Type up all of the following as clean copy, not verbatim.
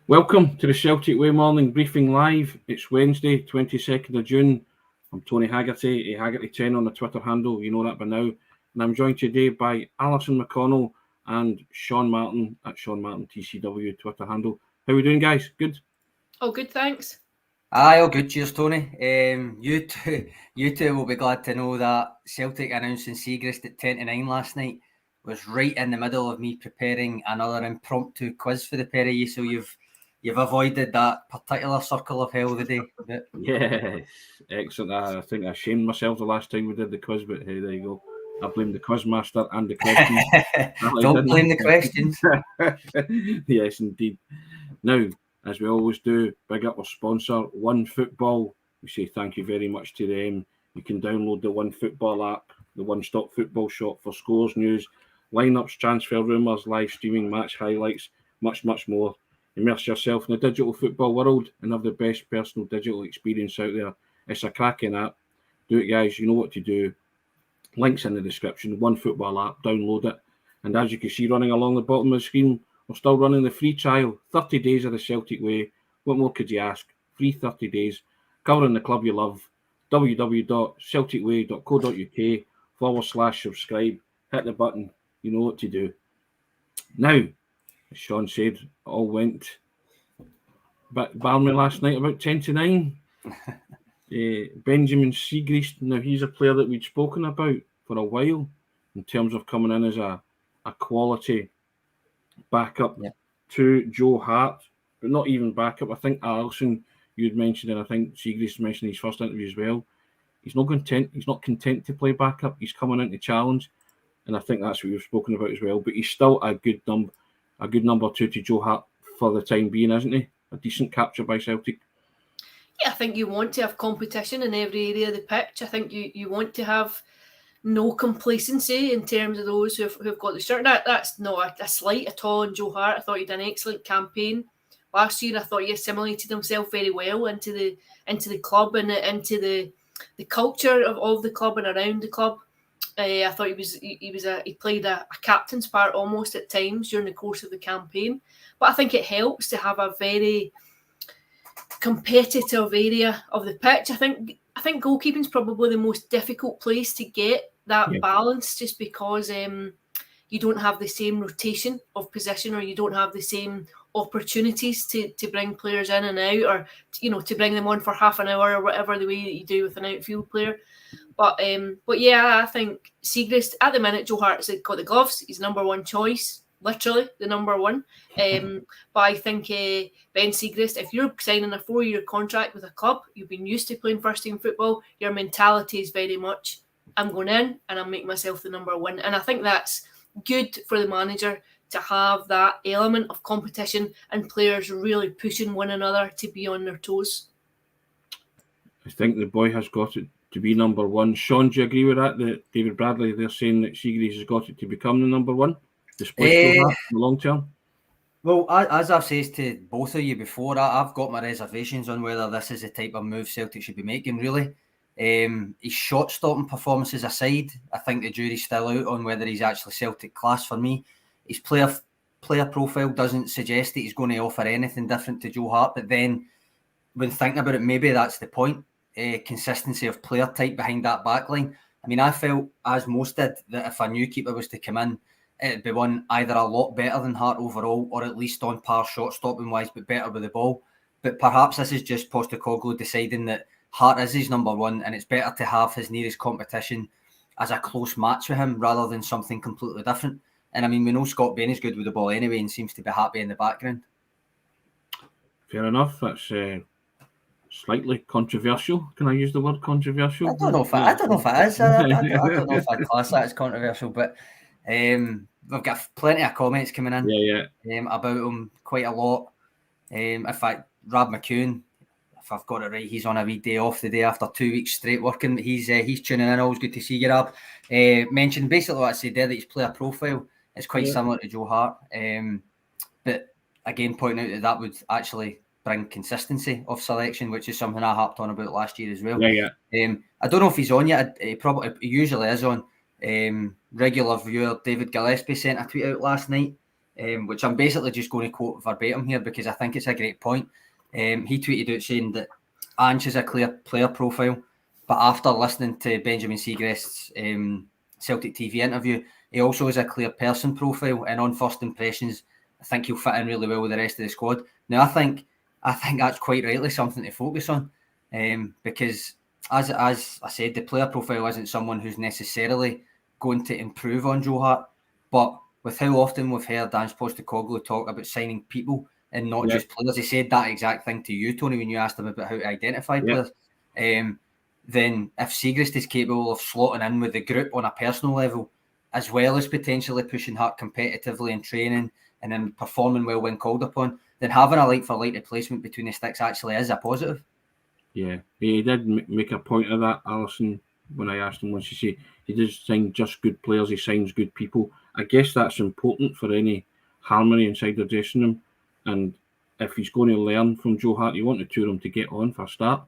Welcome to the Celtic Way Morning Briefing Live. It's Wednesday, 22nd of June. I'm Tony Haggerty, Haggerty10 on the Twitter handle, you know that by now. And I'm joined today by Alison McConnell and Sean Martin at Sean Martin TCW Twitter handle. How are we doing, guys? Good? Oh, good, thanks. Aye, all good. Cheers, Tony. You two will be glad to know that Celtic announcing Siegrist at 10-9 last night was right in the middle of me preparing another impromptu quiz for the pair of you, so you've avoided that particular circle of hell today. But... Yes, excellent. I think I shamed myself the last time we did the quiz, but hey, there you go. I blame the quiz master and the questions. Don't blame the questions. Yes, indeed. Now, as we always do, big up our sponsor, OneFootball. We say thank you very much to them. You can download the OneFootball app, the one-stop football shop for scores, news, lineups, transfer rumours, live streaming, match highlights, much, much more. Immerse yourself in the digital football world and have the best personal digital experience out there. It's a cracking app. Do it, guys. You know what to do. Links in the description. OneFootball app. Download it. And as you can see running along the bottom of the screen, we're still running the free trial. 30 days of the Celtic Way. What more could you ask? Free 30 days. Covering the club you love. www.celticway.co.uk/subscribe. Hit the button. You know what to do. Now, as Sean said, all went Barney last night about 10-9. Benjamin Siegrist, now he's a player that we'd spoken about for a while in terms of coming in as a quality backup to Joe Hart, but not even backup. I think Alison, you'd mentioned, and I think Siegrist mentioned in his first interview as well. He's not content to play backup. He's coming in to challenge, and I think that's what we've spoken about as well. But he's still a good number two to Joe Hart for the time being, isn't he? A decent capture by Celtic. Yeah, I think you want to have competition in every area of the pitch. I think you want to have no complacency in terms of those who've got the shirt. That's not a slight at all on Joe Hart. I thought he did an excellent campaign last year. I thought he assimilated himself very well into the club and into the culture of the club and around the club. I thought he played a captain's part almost at times during the course of the campaign. But I think it helps to have a very competitive area of the pitch. I think goalkeeping is probably the most difficult place to get that balance, just because you don't have the same rotation of position, or you don't have the same opportunities to bring players in and out, or to bring them on for half an hour or whatever, the way that you do with an outfield player. But yeah, I think Siegrist at the minute, Joe Hart's got the gloves. He's number one choice, literally the number one. But I think Ben Siegrist, if you're signing a 4-year contract with a club, you've been used to playing first team football, your mentality is very much, I'm going in and I'm making myself the number one. And I think that's good for the manager to have that element of competition and players really pushing one another to be on their toes. I think the boy has got it to be number one. Sean, do you agree with that? That David Bradley, they're saying that Siegrist has got it to become the number one, despite that in the long term? Well, as I've said to both of you before, I've got my reservations on whether this is the type of move Celtic should be making, really. His shot-stopping performances aside, I think the jury's still out on whether he's actually Celtic class for me. His player profile doesn't suggest that he's going to offer anything different to Joe Hart, but then when thinking about it, maybe that's the point. Consistency of player type behind that backline. I mean, I felt, as most did, that if a new keeper was to come in, it'd be one either a lot better than Hart overall, or at least on par shot-stopping wise, but better with the ball. But perhaps this is just Postecoglou deciding that Hart is his number one, and it's better to have his nearest competition as a close match with him rather than something completely different. And I mean, we know Scott Bain is good with the ball anyway and seems to be happy in the background. Fair enough. That's slightly controversial. Can I use the word controversial? I don't know if it is. I don't know if I'd class that as controversial, but we've got plenty of comments coming in about him, quite a lot. In fact, Rab McCune, if I've got it right, he's on a wee day off the day after 2 weeks straight working. He's tuning in. Always good to see you, Rab. Mentioned basically what I said there, that his player profile is quite similar to Joe Hart. But again, pointing out that would actually bring consistency of selection, which is something I harped on about last year as well. I don't know if he's on yet. He usually is on. Regular viewer David Gillespie sent a tweet out last night which I'm basically just going to quote verbatim here because I think it's a great point. He tweeted out saying that Ange is a clear player profile, but after listening to Benjamin Siegrist's Celtic TV interview, he also has a clear person profile, and on first impressions, I think he'll fit in really well with the rest of the squad. Now, I think that's quite rightly something to focus on, because as I said, the player profile isn't someone who's necessarily going to improve on Joe Hart, but with how often we've heard Ange Postecoglou talk about signing people and not just players, he said that exact thing to you, Tony, when you asked him about how to identify players. Then if Siegrist is capable of slotting in with the group on a personal level, as well as potentially pushing Hart competitively in training and then performing well when called upon, then having a like-for-like replacement between the sticks actually is a positive. Yeah, he did make a point of that, Alison, when I asked him once. He does sign just good players, he signs good people. I guess that's important for any harmony inside the dressing room. And if he's going to learn from Joe Hart, you want the two of them to get on for a start.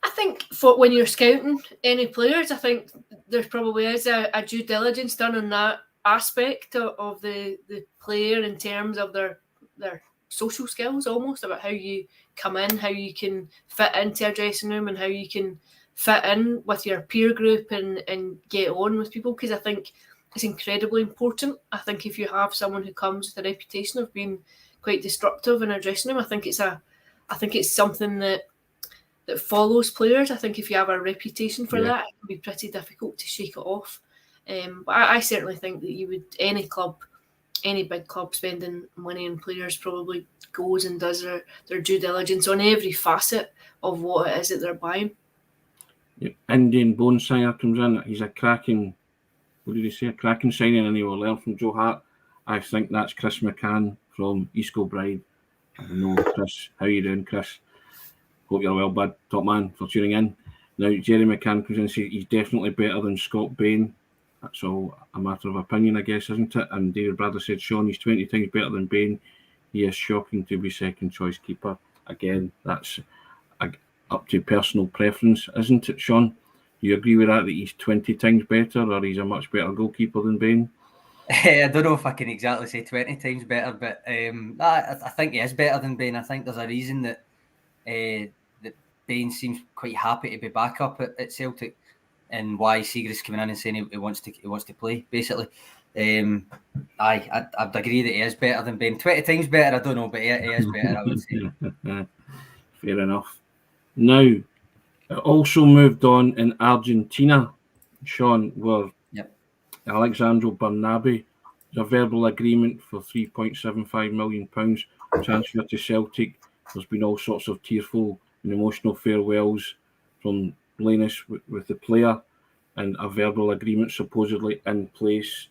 I think for when you're scouting any players, I think there probably is a due diligence done on that aspect of the player in terms of their social skills, almost about how you come in, how you can fit into a dressing room, and how you can fit in with your peer group and get on with people, because I think it's incredibly important. I think if you have someone who comes with a reputation of being quite disruptive in a dressing room, I think it's something that follows players. I think if you have a reputation for that, it can be pretty difficult to shake it off. But I certainly think that you would, any big club spending money on players probably goes and does their due diligence on every facet of what it is that they're buying. Indian Bone Singer comes in. He's a cracking, what did he say? A cracking signing, and he will learn from Joe Hart. I think that's Chris McCann from East Kilbride. I don't know, Chris. How you doing, Chris? Hope you're well, bud. Top man for tuning in. Now, Jerry McCann comes in and says he's definitely better than Scott Bain. That's all a matter of opinion, I guess, isn't it? And David Bradley said, Sean, he's 20 times better than Bain. He is shocking to be second choice keeper. Again, that's up to personal preference, isn't it, Sean? Do you agree with that he's 20 times better, or he's a much better goalkeeper than Bain? I don't know if I can exactly say 20 times better, but I think he is better than Bain. I think there's a reason that Bain seems quite happy to be back up at Celtic, and why Siegrist coming in and saying he wants to play, basically. I'd agree that he is better than Bain. 20 times better, I don't know, but he is better, I would say. Fair enough. Now, it also moved on in Argentina, Sean, where Alexandro Bernabei, there's a verbal agreement for £3.75 million transfer to Celtic. There's been all sorts of tearful and emotional farewells from Linus with the player, and a verbal agreement supposedly in place,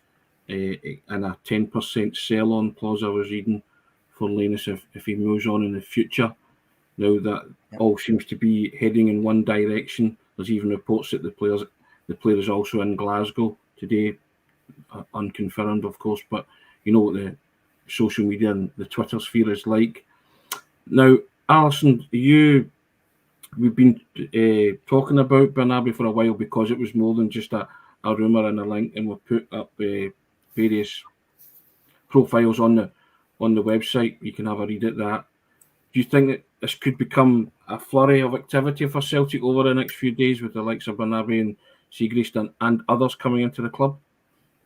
and a 10% sell-on clause I was reading for Linus if he moves on in the future. Now that all seems to be heading in one direction. There's even reports that the player is also in Glasgow today, unconfirmed, of course, but you know what the social media and the Twitter sphere is like. Now, Alison, we've been talking about Bernabei for a while because it was more than just a rumour and a link, and we put up various profiles on the website. You can have a read at that. Do you think that this could become a flurry of activity for Celtic over the next few days with the likes of Bernabei and Siegrist and others coming into the club?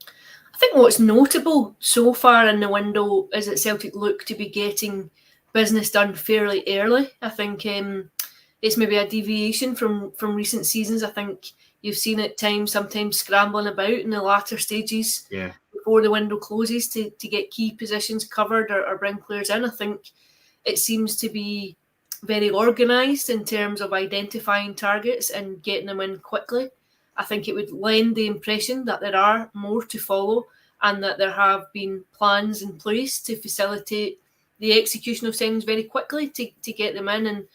I think what's notable so far in the window is that Celtic look to be getting business done fairly early. I think it's maybe a deviation from recent seasons. I think you've seen at times sometimes scrambling about in the latter stages before the window closes to get key positions covered or bring players in. I think it seems to be very organised in terms of identifying targets and getting them in quickly. I think it would lend the impression that there are more to follow and that there have been plans in place to facilitate the execution of signings very quickly to get them in.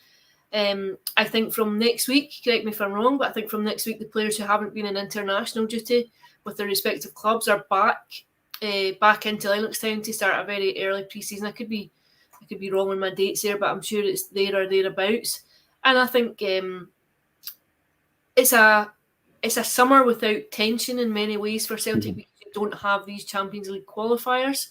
And I think from next week, correct me if I'm wrong, but I think from next week the players who haven't been in international duty with their respective clubs are back into Lennoxtown to start a very early pre-season. I could be wrong on my dates there, but I'm sure it's there or thereabouts. And I think it's a summer without tension in many ways for Celtic, because you don't have these Champions League qualifiers.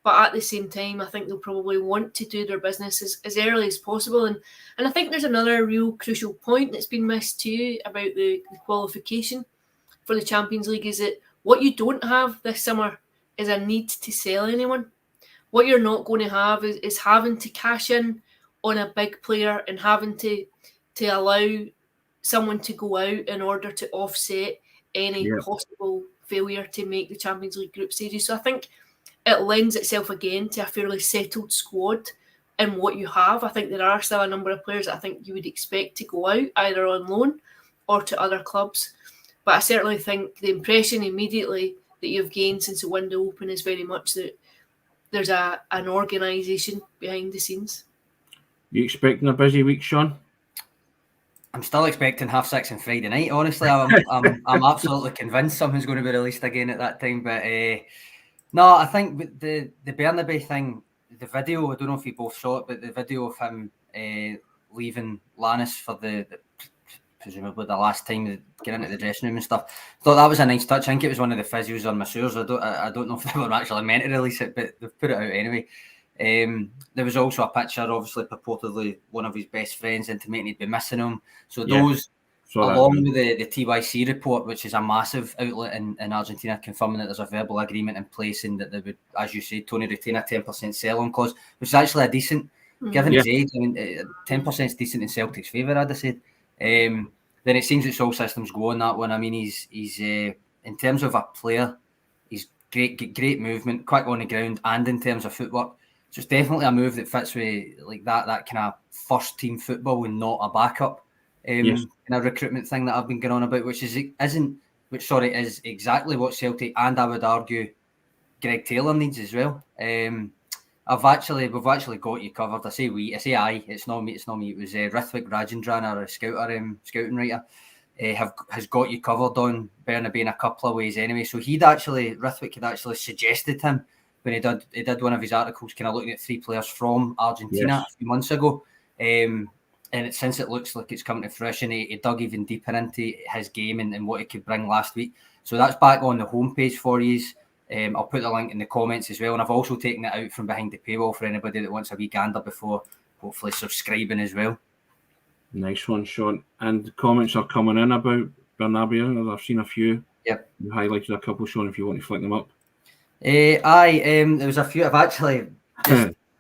But at the same time, I think they'll probably want to do their business as early as possible. And I think there's another real crucial point that's been missed too about the qualification for the Champions League, is that what you don't have this summer is a need to sell anyone. What you're not going to have is having to cash in on a big player and having to allow someone to go out in order to offset any possible failure to make the Champions League group stages. So I think it lends itself again to a fairly settled squad in what you have. I think there are still a number of players that I think you would expect to go out either on loan or to other clubs. But I certainly think the impression immediately that you've gained since the window open is very much that there's an organisation behind the scenes. You expecting a busy week, Sean? I'm still expecting 6:30 on Friday night. Honestly, I'm absolutely convinced something's going to be released again at that time. But no, I think with the Bernabei thing, the video, I don't know if you both saw it, but the video of him leaving Lannis for the presumably the last time, getting into the dressing room and stuff, I thought that was a nice touch. I think it was one of the physios or masseurs. I don't know if they were actually meant to release it, but they've put it out anyway. There was also a picture, obviously purportedly one of his best friends intimating he'd be missing him. So those, along with the TYC report, which is a massive outlet in Argentina, confirming that there's a verbal agreement in place and that they would, as you say, Tony, retain a 10% sell-on clause, which is actually a decent, given his age, I mean, 10% is decent in Celtic's favour, I'd have said. Then it seems it's all systems go on that one. I mean, he's in terms of a player, he's great movement, quick on the ground, and in terms of footwork. So it's definitely a move that fits with like that kind of first team football and not a backup kind of recruitment thing that I've been going on about, which is exactly what Celtic, and I would argue Greg Taylor needs as well. We've actually got you covered. I say I. It's not me. It was Rithwik Rajendran, our scouting writer, has got you covered on Bernabei in a couple of ways anyway. So Rithwik had actually suggested him when he did one of his articles, kind of looking at 3 players from Argentina a few months ago. And since it looks like it's coming to fruition, he dug even deeper into his game and what he could bring last week. So that's back on the homepage for you. I'll put the link in the comments as well. And I've also taken it out from behind the paywall for anybody that wants a wee gander before hopefully subscribing as well. Nice one, Sean. And the comments are coming in about Bernabei. I've seen a few. Yep. You highlighted a couple, Sean, if you want to flick them up. There was a few. I've actually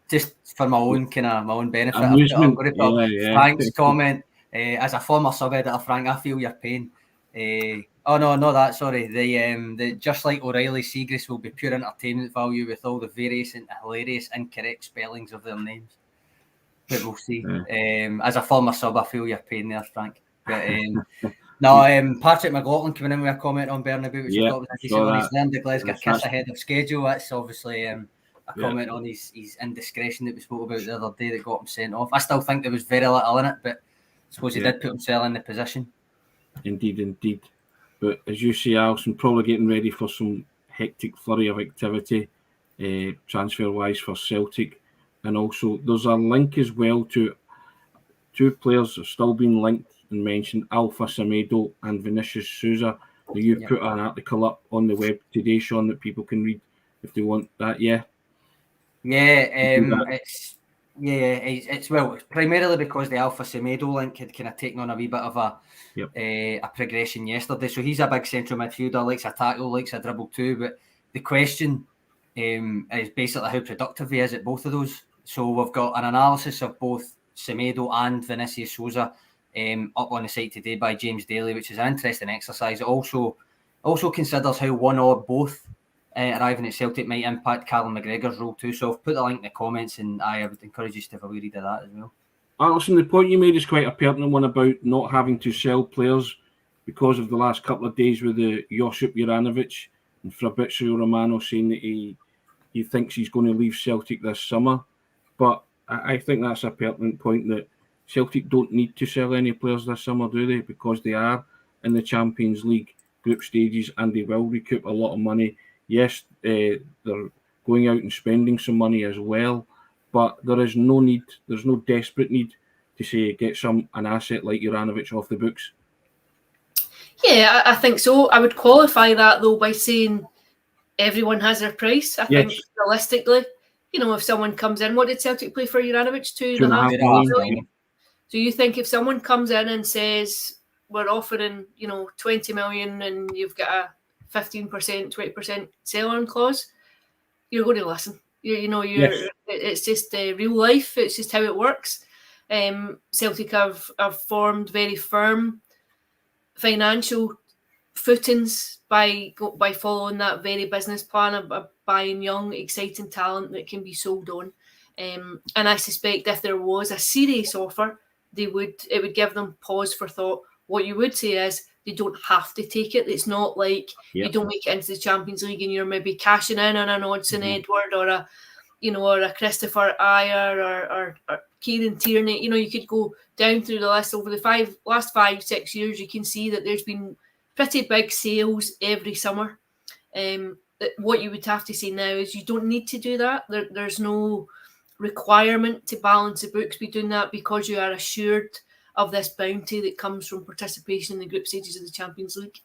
just for my own benefit. I'm going to put Frank's comment as a former sub editor. Frank, I feel your pain. Sorry. The just like O'Reilly, Siegrist will be pure entertainment value with all the various and hilarious incorrect spellings of their names. But we'll see. As a former sub, I feel your pain there, Frank. But Patrick McLaughlin coming in with a comment on Bernabei, which I thought was a decent one. He's learned the Glasgow kiss ahead of schedule. That's obviously a comment on his indiscretion that we spoke about the other day that got him sent off. I still think there was very little in it, but I suppose he did put himself in the position. Indeed. But as you say, Alison, probably getting ready for some hectic flurry of activity transfer-wise for Celtic. And also there's a link as well to 2 players that are still being linked and mentioned, Alpha Semedo and Vinicius Souza. You put an article up on the web today, Sean, that people can read if they want that, It's primarily because the Alpha Semedo link had kind of taken on a wee bit of a progression yesterday. So he's a big central midfielder, likes a tackle, likes a dribble too. But the question is basically how productive he is at both of those. So we've got an analysis of both Semedo and Vinicius Souza up on the site today by James Daly, which is an interesting exercise. It also considers how one or both arriving at Celtic might impact Callum McGregor's role too. So I've put the link in the comments, and I would encourage you to have a wee read of that as well. Alison, the point you made is quite a pertinent one about not having to sell players because of the last couple of days with the Josip Juranovic and Fabrizio Romano saying that he thinks he's going to leave Celtic this summer. But I think that's a pertinent point, that Celtic don't need to sell any players this summer, do they? Because they are in the Champions League group stages and they will recoup a lot of money. Yes, they're going out and spending some money as well, but there's no desperate need to say get an asset like Juranovic off the books. Yeah, I think so. I would qualify that though by saying everyone has their price. I think realistically, if someone comes in, what did Celtic play for Juranovic? 2.5 million. So you think if someone comes in and says we're offering 20 million and you've got a 15%, 20% sell-on clause, you're going to listen. It's just real life. It's just how it works. Celtic have formed very firm financial footings by following that very business plan of buying young, exciting talent that can be sold on. And I suspect if there was a serious offer, it would give them pause for thought. What you would say is they don't have to take it. It's not like you don't make it into the Champions League and you're maybe cashing in on an Odsonne Edward or a Christopher Ayer or Kieran Tierney. You could go down through the list over the last 5-6 years. You can see that there's been pretty big sales every summer. What you would have to say now is you don't need to do that. There's no requirement to balance the books by doing that because you are assured of this bounty that comes from participation in the group stages of the Champions League.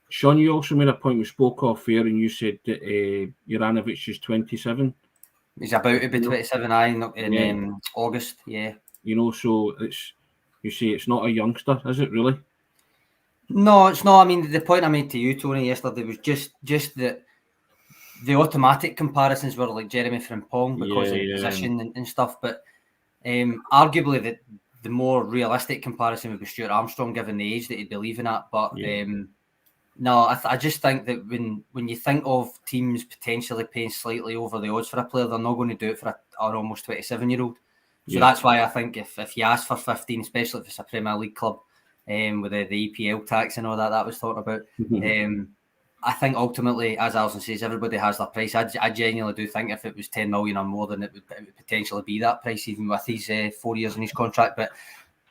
Sean, you also made a point we spoke off air and you said that Juranovic is 27. He's about to be 27 in August, yeah. So it's not a youngster, is it really? No, it's not. I mean, the point I made to you, Tony, yesterday was just that the automatic comparisons were like Jeremy Frimpong because of position and stuff, but arguably the more realistic comparison would be Stuart Armstrong, given the age that he'd be leaving at. But no, I just think that when you think of teams potentially paying slightly over the odds for a player, they're not going to do it for an almost 27-year-old. So that's why I think if you ask for 15, especially if it's a Premier League club, with the EPL tax and all that was thought about, I think ultimately, as Alison says, everybody has their price. I genuinely do think if it was 10 million or more, then it would potentially be that price, even with his 4 years in his contract. But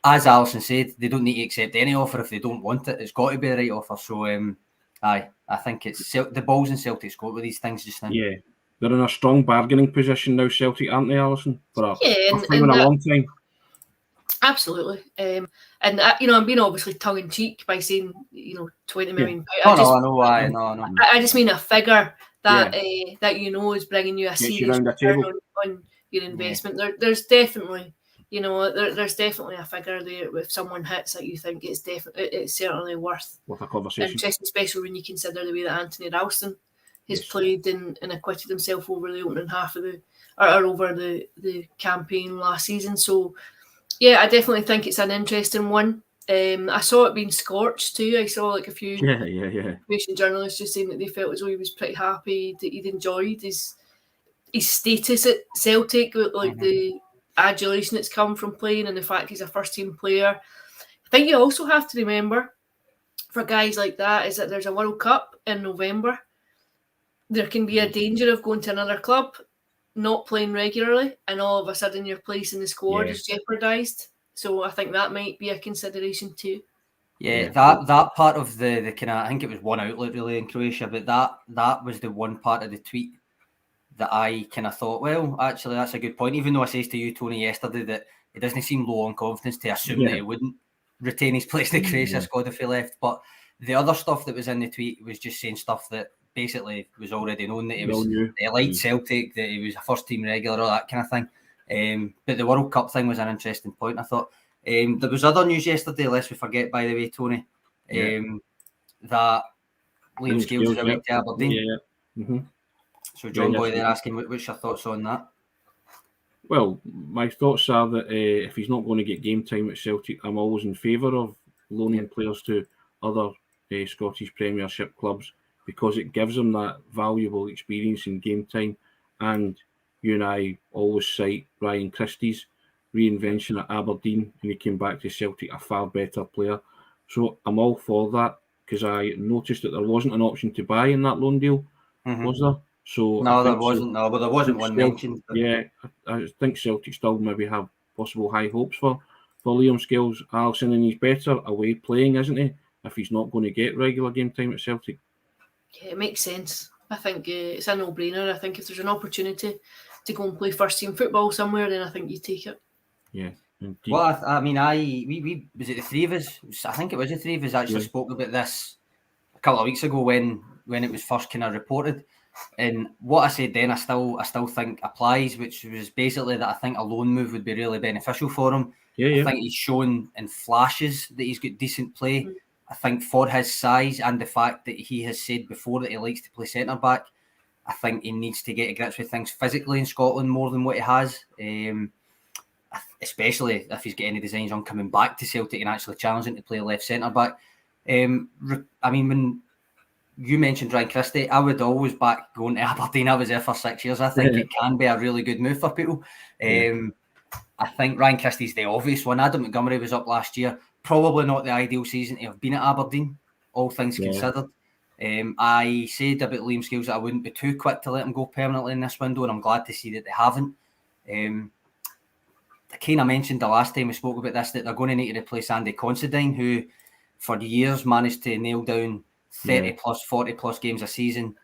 as Alison said, they don't need to accept any offer if they don't want it. It's got to be the right offer. So, I think it's the ball's in Celtic's court with these things just now. Yeah, they're in a strong bargaining position now, Celtic, aren't they, Alison? For a long time. Absolutely. And I'm being obviously tongue in cheek by saying 20 million. I know why. No. I just mean a figure that is bringing you a serious return on your investment. There's definitely there's definitely a figure there. If someone hits that you think it's certainly worth a conversation. Interesting, especially when you consider the way that Anthony Ralston has played and acquitted himself over the opening half of over the campaign last season. So. Yeah, I definitely think it's an interesting one. I saw it being scorched too. I saw like a few information journalists just saying that they felt as though he was pretty happy, that he'd enjoyed his status at Celtic, like the adulation that's come from playing and the fact he's a first team player. I think you also have to remember for guys like that is that there's a World Cup in November. There can be a danger of going to another club, not playing regularly, and all of a sudden your place in the squad is jeopardised. So I think that might be a consideration too. Yeah, that part of the kind of, I think it was one outlet really in Croatia, but that was the one part of the tweet that I kind of thought, well, actually that's a good point. Even though I says to you, Tony, yesterday that it doesn't seem low on confidence to assume that he wouldn't retain his place in the Croatia squad if he left. But the other stuff that was in the tweet was just saying stuff that basically was already known, that he liked Celtic, that he was a first team regular, all that kind of thing. But the World Cup thing was an interesting point, I thought. There was other news yesterday, lest we forget, by the way, Tony, that Liam Scales is away to Aberdeen. So John Boy there asking, what's your thoughts on that? Well, my thoughts are that if he's not going to get game time at Celtic, I'm always in favour of loaning players to other Scottish Premiership clubs, because it gives them that valuable experience in game time. And you and I always cite Ryan Christie's reinvention at Aberdeen, and he came back to Celtic a far better player. So I'm all for that, because I noticed that there wasn't an option to buy in that loan deal, was there? So no, there wasn't. No, but there wasn't one mentioned. Yeah, I think Celtic still maybe have possible high hopes for Liam Scales, Alison, and he's better away playing, isn't he, if he's not going to get regular game time at Celtic? Yeah, it makes sense. I think it's a no-brainer. I think if there's an opportunity to go and play first-team football somewhere, then I think you take it. Yeah. Indeed. Well, I mean, we was it the three of us? I think it was the three of us actually spoke about this a couple of weeks ago when it was first kind of reported. And what I said then, I still think applies, which was basically that I think a loan move would be really beneficial for him. I think he's shown in flashes that he's got decent play. I think for his size and the fact that he has said before that he likes to play centre back, I think he needs to get to grips with things physically in Scotland more than what he has. Especially if he's got any designs on coming back to Celtic and actually challenging to play left centre back. I mean, when you mentioned Ryan Christie, I would always back going to Aberdeen. I was there for 6 years. I think it can be a really good move for people. I think Ryan Christie's the obvious one. Adam Montgomery was up last year. Probably not the ideal season to have been at Aberdeen, all things considered. I said about Liam Scales that I wouldn't be too quick to let him go permanently in this window, and I'm glad to see that they haven't. I kind of mentioned the last time we spoke about this that they're going to need to replace Andy Considine, who for years managed to nail down 30 plus, 40 plus games a season,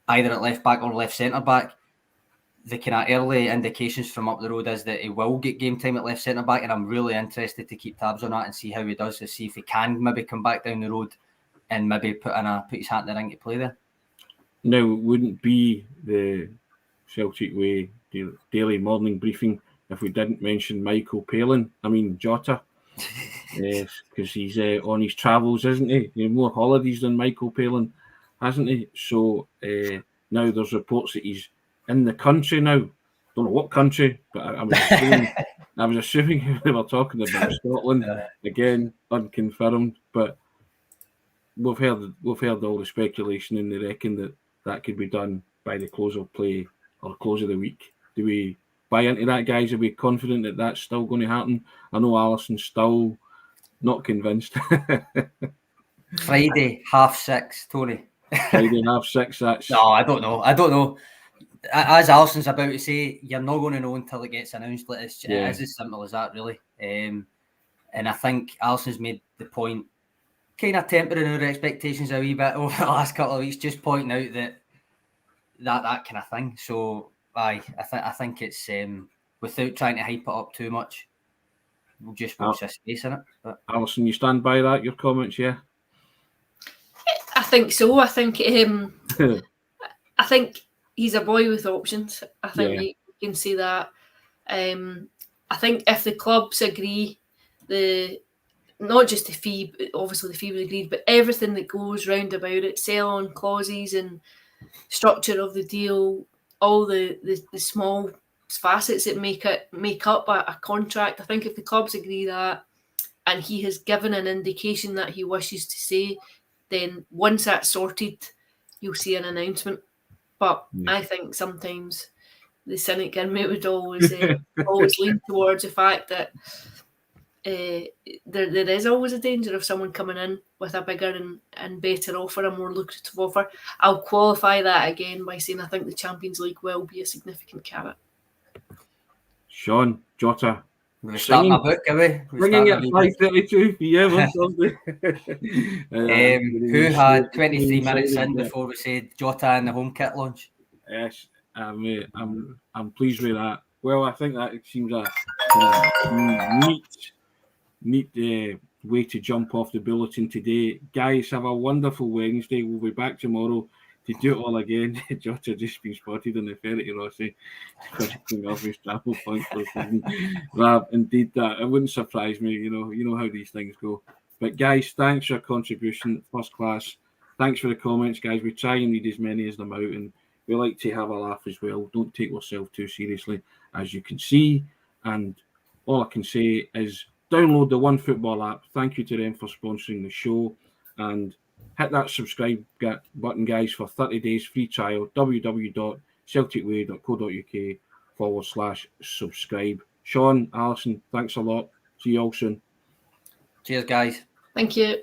either at left back or left centre back. The kind of early indications from up the road is that he will get game time at left centre back, and I'm really interested to keep tabs on that and see how he does, to see if he can maybe come back down the road and maybe put his hat in the ring to play there. Now, it wouldn't be the Celtic Way daily morning briefing if we didn't mention Michael Palin. I mean, Jota. Yes, because he's on his travels, isn't he? He had more holidays than Michael Palin, hasn't he? So now there's reports that he's in the country now. Don't know what country, but I was assuming we were talking about Scotland. Again, unconfirmed, but we've heard all the speculation, and they reckon that could be done by the close of play or close of the week. Do we buy into that, guys? Are we confident that that's still going to happen? I know Alison's still not convinced. Friday, 6:30, Tony. Friday, 6:30. That's... No, I don't know. As Alison's about to say, you're not going to know until it gets announced. It is as simple as that, really. And I think Alison's made the point, kind of tempering our expectations a wee bit over the last couple of weeks, just pointing out that kind of thing. So, I think it's without trying to hype it up too much, we'll just watch this space in it. But Alison, you stand by that? Your comments, yeah? I think so. I think I think he's a boy with options. I think you can see that. I think if the clubs agree, not just the fee, obviously the fee was agreed, but everything that goes round about it, sell-on clauses and structure of the deal, all the small facets that make up a contract. I think if the clubs agree that, and he has given an indication that he wishes to say, then once that's sorted, you'll see an announcement. But I think sometimes the cynic in me would always lean towards the fact that there is always a danger of someone coming in with a bigger and better offer, a more lucrative offer. I'll qualify that again by saying I think the Champions League will be a significant carrot. Sean, Jota. We're starting a book, are we? Bringing it 5:32 p.m. on Sunday. Who had 23 minutes in before we said Jota and the home kit launch? Yes, I'm pleased with that. Well, I think that seems a neat way to jump off the bulletin today. Guys, have a wonderful Wednesday. We'll be back tomorrow to do it all again. Jota just been spotted on the ferry to Rossi off his travel point for the season. Indeed, that it wouldn't surprise me. You know how these things go. But guys, thanks for your contribution, first class. Thanks for the comments, guys. We try and read as many as them out, and we like to have a laugh as well. Don't take yourself too seriously, as you can see. And all I can say is download the One Football app. Thank you to them for sponsoring the show, and hit that subscribe button, guys, for 30 days free trial. www.celticway.co.uk/subscribe. Sean, Alison, thanks a lot. See you all soon. Cheers, guys. Thank you.